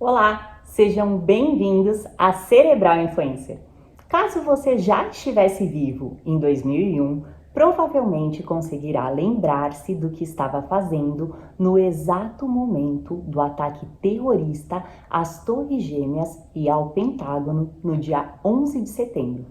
Olá, sejam bem-vindos à Cerebral Influencer. Caso você já estivesse vivo em 2001, provavelmente conseguirá lembrar-se do que estava fazendo no exato momento do ataque terrorista às Torres Gêmeas e ao Pentágono no dia 11 de setembro.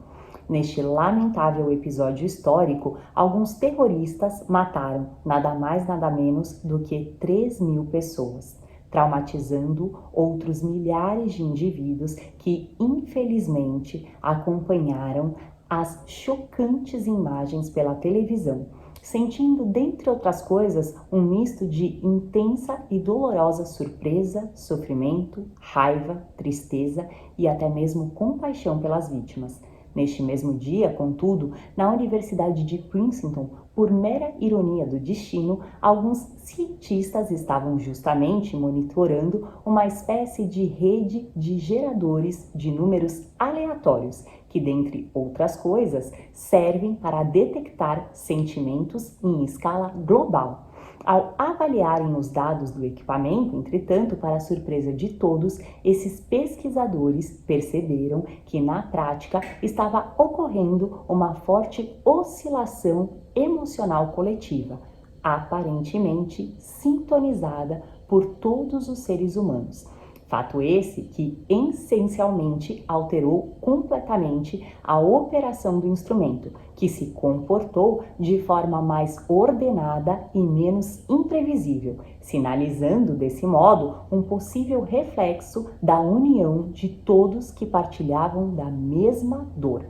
Neste lamentável episódio histórico, alguns terroristas mataram nada mais nada menos do que 3.000 pessoas, traumatizando outros milhares de indivíduos que, infelizmente, acompanharam as chocantes imagens pela televisão, sentindo, dentre outras coisas, um misto de intensa e dolorosa surpresa, sofrimento, raiva, tristeza e até mesmo compaixão pelas vítimas. Neste mesmo dia, contudo, na Universidade de Princeton, por mera ironia do destino, alguns cientistas estavam justamente monitorando uma espécie de rede de geradores de números aleatórios, que, dentre outras coisas, servem para detectar sentimentos em escala global. Ao avaliarem os dados do equipamento, entretanto, para a surpresa de todos, esses pesquisadores perceberam que, na prática, estava ocorrendo uma forte oscilação emocional coletiva, aparentemente sintonizada por todos os seres humanos. Fato esse que, essencialmente, alterou completamente a operação do instrumento, que se comportou de forma mais ordenada e menos imprevisível, sinalizando, desse modo, um possível reflexo da união de todos que partilhavam da mesma dor.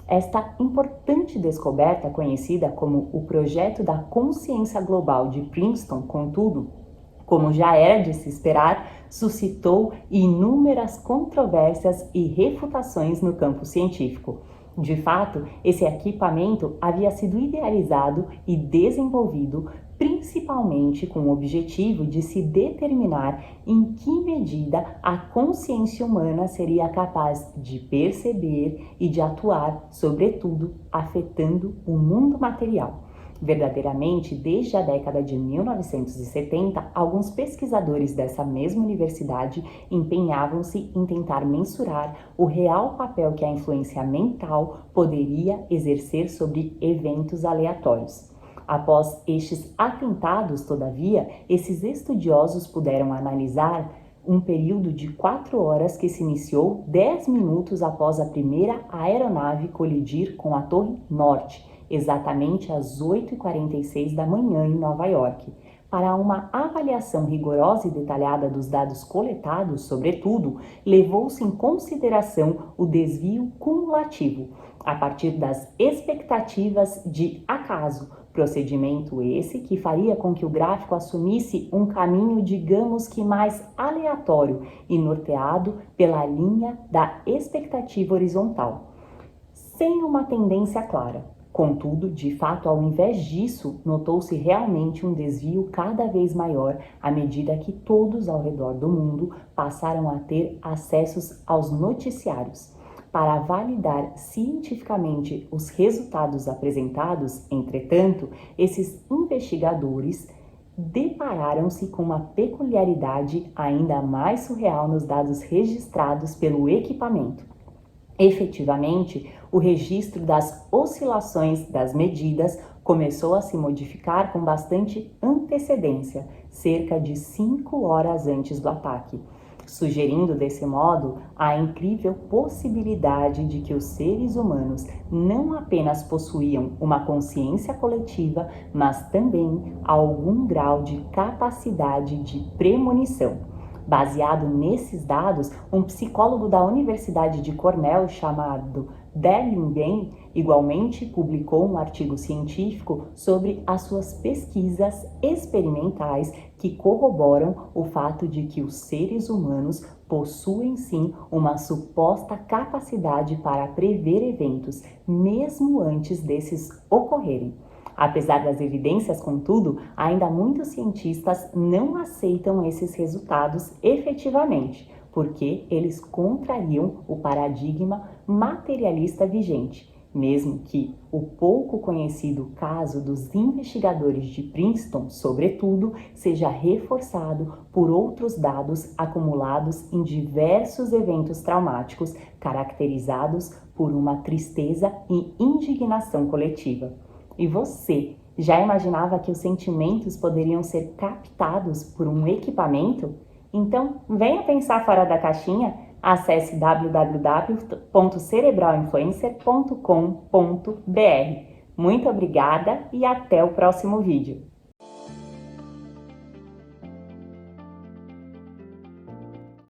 Esta importante descoberta, conhecida como o Projeto da Consciência Global de Princeton, contudo, como já era de se esperar, suscitou inúmeras controvérsias e refutações no campo científico. De fato, esse equipamento havia sido idealizado e desenvolvido principalmente com o objetivo de se determinar em que medida a consciência humana seria capaz de perceber e de atuar, sobretudo, afetando o mundo material. Verdadeiramente, desde a década de 1970, alguns pesquisadores dessa mesma universidade empenhavam-se em tentar mensurar o real papel que a influência mental poderia exercer sobre eventos aleatórios. Após estes atentados, todavia, esses estudiosos puderam analisar um período de 4 horas que se iniciou 10 minutos após a primeira aeronave colidir com a Torre Norte, exatamente às 8h46 da manhã em Nova York. Para uma avaliação rigorosa e detalhada dos dados coletados, sobretudo, levou-se em consideração o desvio cumulativo, a partir das expectativas de acaso, procedimento esse que faria com que o gráfico assumisse um caminho, digamos que mais aleatório e norteado pela linha da expectativa horizontal, sem uma tendência clara. Contudo, de fato, ao invés disso, notou-se realmente um desvio cada vez maior à medida que todos ao redor do mundo passaram a ter acessos aos noticiários. Para validar cientificamente os resultados apresentados, entretanto, esses investigadores depararam-se com uma peculiaridade ainda mais surreal nos dados registrados pelo equipamento. Efetivamente, o registro das oscilações das medidas começou a se modificar com bastante antecedência, cerca de 5 horas antes do ataque, sugerindo desse modo a incrível possibilidade de que os seres humanos não apenas possuíam uma consciência coletiva, mas também algum grau de capacidade de premonição. Baseado nesses dados, um psicólogo da Universidade de Cornell chamado Daniel Bain igualmente publicou um artigo científico sobre as suas pesquisas experimentais que corroboram o fato de que os seres humanos possuem sim uma suposta capacidade para prever eventos, mesmo antes desses ocorrerem. Apesar das evidências, contudo, ainda muitos cientistas não aceitam esses resultados efetivamente, porque eles contrariam o paradigma materialista vigente. mesmo que o pouco conhecido caso dos investigadores de Princeton, sobretudo, seja reforçado por outros dados acumulados em diversos eventos traumáticos caracterizados por uma tristeza e indignação coletiva. E você já imaginava que os sentimentos poderiam ser captados por um equipamento? Então, venha pensar fora da caixinha. Acesse www.cerebralinfluencer.com.br. Muito obrigada e até o próximo vídeo.